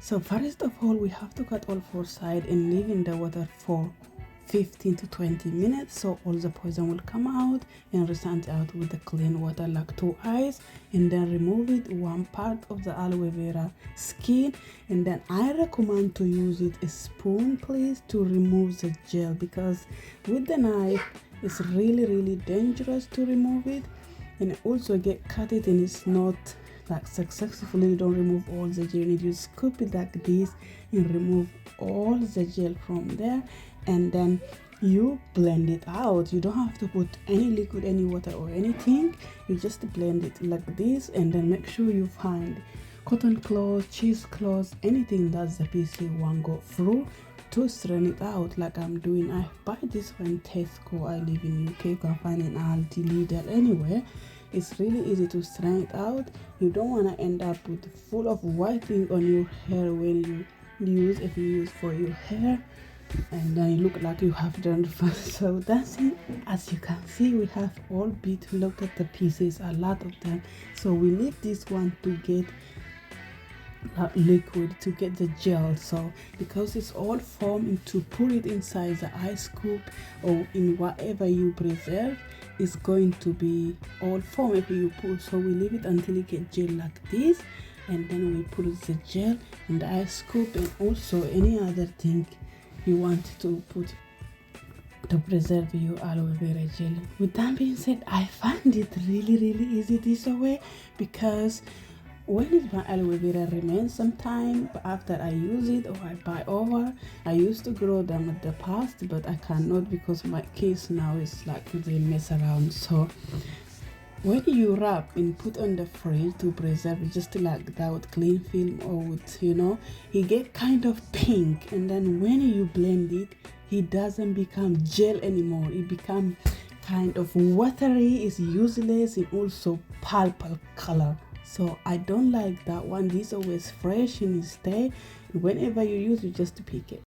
So first of all, we have to cut all four sides and leave in the water for 15 to 20 minutes, so all the poison will come out, and rinse out with the clean water like 2 eyes, and then remove it one part of the aloe vera skin. And then I recommend to use it a spoon, please, to remove the gel, because with the knife it's really dangerous to remove it, and also get cut it and it's not like successfully. You don't remove all the gel. You scoop it like this and remove all the gel from there, and then you blend it out. You don't have to put any liquid, any water or anything. You just blend it like this, and then make sure you find cotton cloth, cheesecloth, anything that's the PC one go through to strain it out like I'm doing. I buy this one Tesco. I live in UK. You can find it in Aldi, Lidl, anywhere. It's really easy to strain it out. You don't want to end up with full of white thing on your hair when you use, if you use for your hair, and then you look like you have done first. So that's it. As you can see, we have all bit. Look at the pieces, a lot of them. So we leave this one to get liquid, to get the gel. So because it's all formed, to put it inside the ice scoop or in whatever you preserve, it's going to be all formed if you put. So we leave it until it get gel like this, and then we put the gel in the ice scoop, and also any other thing you want to put to preserve your aloe vera gel. With that being said, I find it really easy this way, because when my aloe vera remains some time after I use it or I buy over, I used to grow them in the past, but I cannot because my kids now is like they mess around. So when you wrap and put on the fridge to preserve it, just like that with cling film or with, it get kind of pink, and then when you blend it, it doesn't become gel anymore. It becomes kind of watery, it's useless, and also purple color. So I don't like that one. This always fresh and stay. Whenever you use, you just pick it.